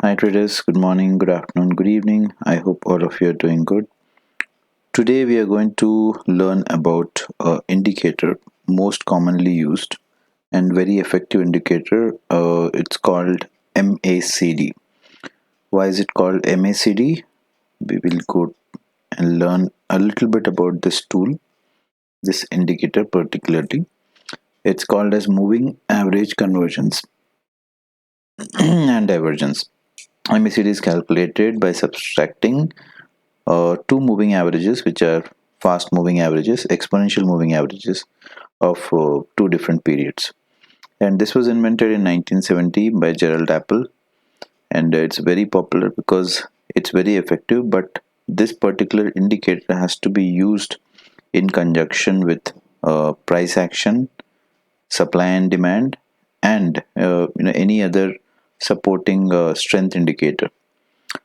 Hi traders, good morning, good afternoon, good evening. I hope all of you are doing good. Today we are going to learn about indicator most commonly used and very effective indicator. It's called MACD. Why is it called MACD? We will go and learn a little bit about this tool, this indicator particularly. It's called as moving average convergence and divergence. MACD is calculated by subtracting two moving averages, which are fast moving averages, exponential moving averages of two different periods. And this was invented in 1970 by Gerald Apple, and it's very popular because it's very effective. But this particular indicator has to be used in conjunction with price action, supply and demand, and any other supporting strength indicator.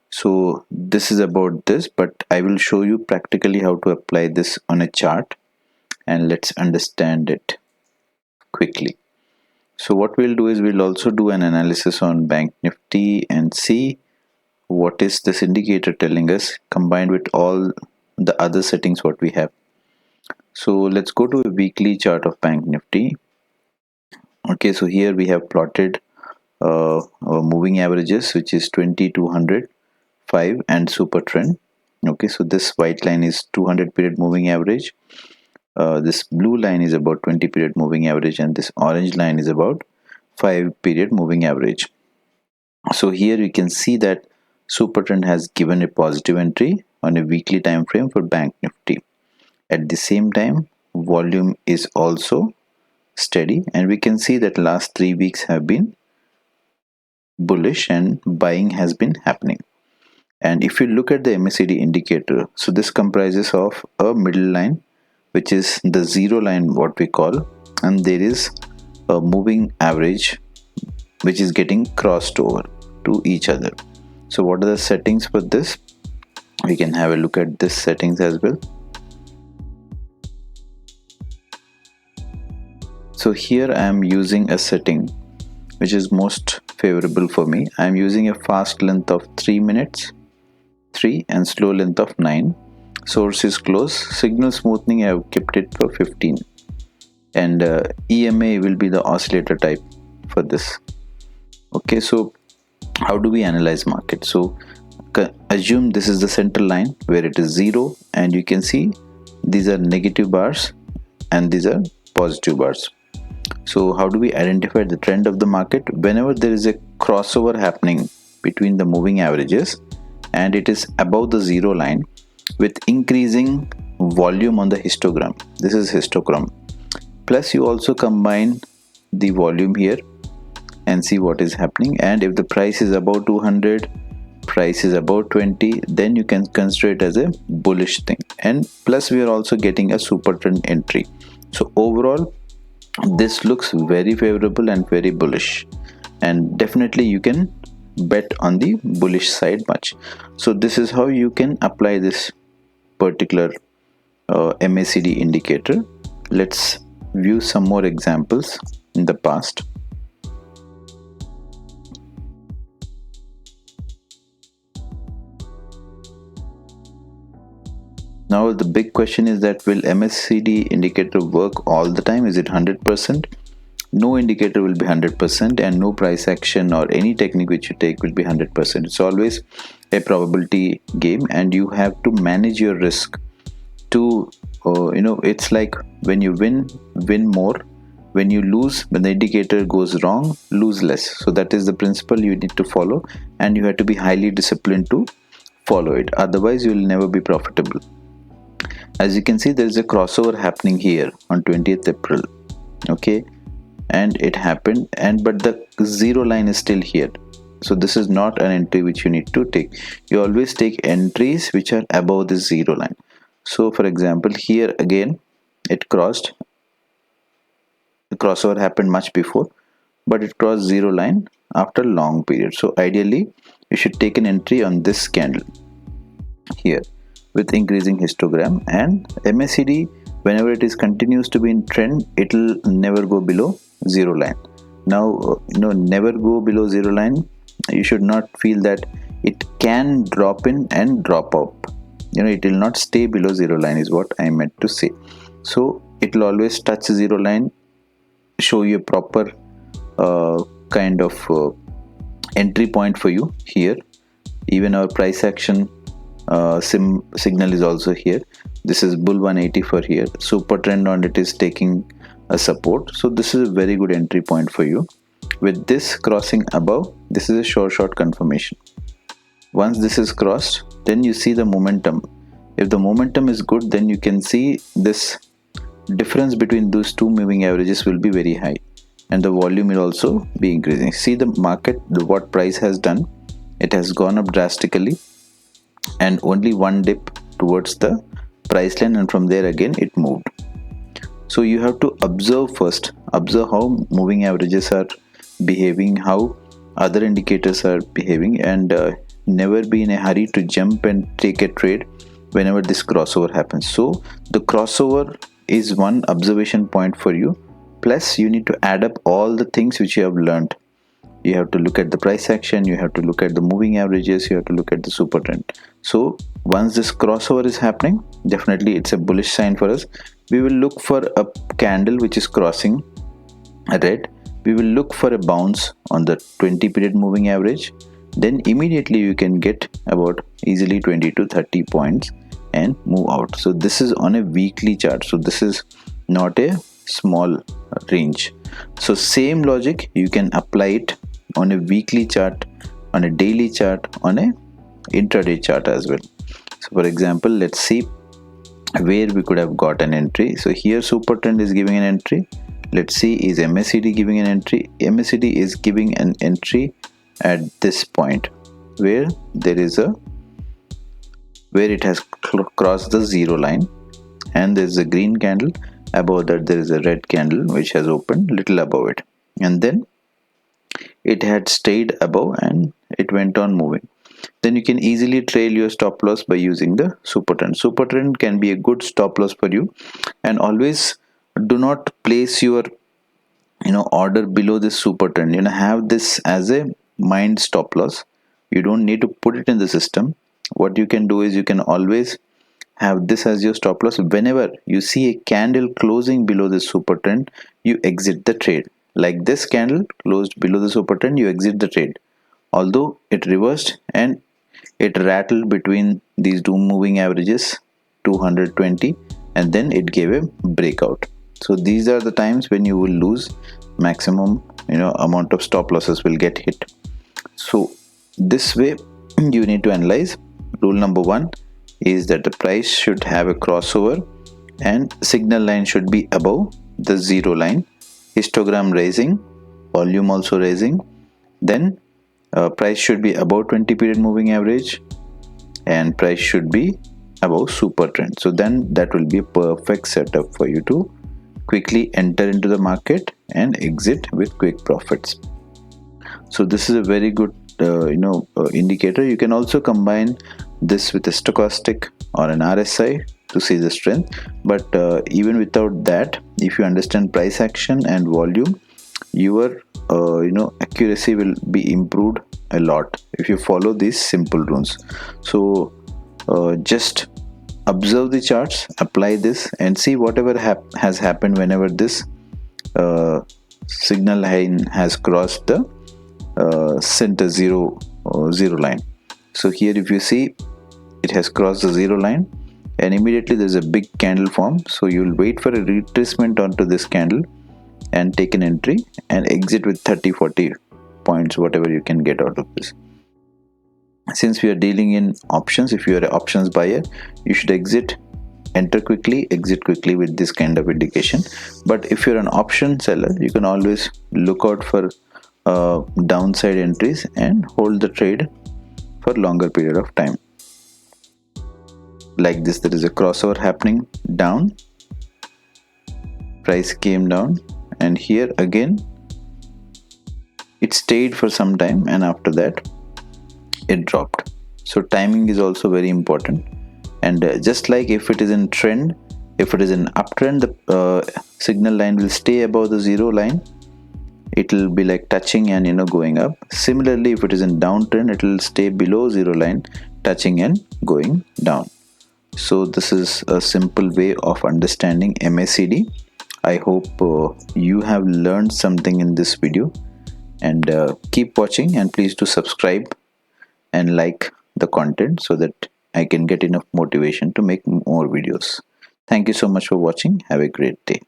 So this is about this, but I will show you practically how to apply this on a chart, and let's understand it quickly. So what we'll do is we'll also do an analysis on Bank Nifty and see what is this indicator telling us combined with all the other settings what we have. So let's go to a weekly chart of Bank Nifty. Okay, so here we have plotted moving averages, which is 20, 200, 5 and super trend. Okay, so this white line is 200 period moving average. This blue line is about 20 period moving average, and this orange line is about 5 period moving average. So here you can see that super trend has given a positive entry on a weekly time frame for Bank Nifty. At the same time, volume is also steady, and we can see that last 3 weeks have been bullish and buying has been happening. And if you look at the MACD indicator, so this comprises of a middle line, which is the zero line, what we call, and there is a moving average which is getting crossed over to each other. So what are the settings for this? We can have a look at this settings as well. So here I am using a setting which is most favorable for me. I am using a fast length of 3 minutes, 3, and slow length of 9. Source is close. Signal smoothing I have kept it for 15, and EMA will be the oscillator type for this. Okay, so how do we analyze market? So assume this is the center line where it is 0, and you can see these are negative bars and these are positive bars. So how do we identify the trend of the market? Whenever there is a crossover happening between the moving averages and it is above the zero line with increasing volume on the histogram. This is histogram. Plus you also combine the volume here and see what is happening, and if the price is above 200, price is above 20, then you can consider it as a bullish thing. And plus we are also getting a super trend entry. So overall this looks very favorable and very bullish, and definitely you can bet on the bullish side much. So this is how you can apply this particular MACD indicator. Let's view some more examples in the past. Now the big question is that will MACD indicator work all the time? Is it 100%? No indicator will be 100%, and no price action or any technique which you take will be 100%. It's always a probability game, and you have to manage your risk to it's like when you win more, when you lose, when the indicator goes wrong, lose less. So that is the principle you need to follow, and you have to be highly disciplined to follow it, otherwise you will never be profitable. As you can see, there is a crossover happening here on 20th April. Okay, and it happened, and but the zero line is still here. So this is not an entry which you need to take. You always take entries which are above the zero line. So for example, here again it crossed, the crossover happened much before, but it crossed zero line after long period. So ideally you should take an entry on this candle here with increasing histogram. And MACD, whenever it is continues to be in trend, it will never go below zero line. Now never go below zero line you should not feel that it can drop in and drop out. It will not stay below zero line is what I meant to say. So it will always touch zero line, show you a proper kind of entry point for you here. Even our price action signal is also here. This is bull 180 for here. Super trend on it is taking a support. So this is a very good entry point for you. With this crossing above, this is a short confirmation. Once this is crossed, then you see the momentum. If the momentum is good, then you can see this difference between those two moving averages will be very high, and the volume will also be increasing. See the market, what price has done. It has gone up drastically and only one dip towards the price line, and from there again it moved. So you have to observe first, observe how moving averages are behaving, how other indicators are behaving, and never be in a hurry to jump and take a trade whenever this crossover happens. So the crossover is one observation point for you, plus you need to add up all the things which you have learned. You have to look at the price action, you have to look at the moving averages, you have to look at the super trend. So once this crossover is happening, definitely it's a bullish sign for us. We will look for a candle which is crossing a red. We will look for a bounce on the 20 period moving average. Then immediately you can get about easily 20 to 30 points and move out. So this is on a weekly chart, so this is not a small range. So same logic you can apply it on a weekly chart, on a daily chart, on a intraday chart as well. So for example, let's see where we could have got an entry. So here super trend is giving an entry. Let's see, is MACD giving an entry? MACD is giving an entry at this point where there is a where it has crossed the zero line, and there is a green candle. Above that there is a red candle which has opened little above it, and then it had stayed above and it went on moving. Then you can easily trail your stop loss by using the super trend. Super trend can be a good stop loss for you, and always do not place your order below this super trend. Have this as a mind stop loss. You don't need to put it in the system. What you can do is you can always have this as your stop loss. Whenever you see a candle closing below the super trend, you exit the trade. Like this candle closed below the super trend, you exit the trade. Although it reversed and it rattled between these two moving averages 220, and then it gave a breakout. So these are the times when you will lose maximum amount of stop losses will get hit. So this way you need to analyze. Rule number one is that the price should have a crossover and signal line should be above the zero line. Histogram raising, volume also raising. Then price should be above 20 period moving average, and price should be above super trend. So then that will be a perfect setup for you to quickly enter into the market and exit with quick profits. So this is a very good indicator. You can also combine this with a stochastic or an RSI to see the strength, but even without that, if you understand price action and volume, your accuracy will be improved a lot if you follow these simple rules. So just observe the charts, apply this, and see whatever has happened whenever this signal line has crossed the center zero line. So here if you see, it has crossed the zero line and immediately there's a big candle form. So you'll wait for a retracement onto this candle and take an entry and exit with 30-40 points, whatever you can get out of this. Since we are dealing in options, if you are an options buyer, you should enter quickly, exit quickly with this kind of indication. But if you're an option seller, you can always look out for downside entries and hold the trade for longer period of time. Like this, there is a crossover happening down, price came down, and here again it stayed for some time, and after that it dropped. So timing is also very important, and just like if it is in trend, if it is an uptrend, the signal line will stay above the zero line. it will be like touching and going up. Similarly, if it is in downtrend, it will stay below zero line, touching and going down. So this is a simple way of understanding MACD. I hope you have learned something in this video, and keep watching, and please do subscribe and like the content so that I can get enough motivation to make more videos. Thank you so much for watching. Have a great day.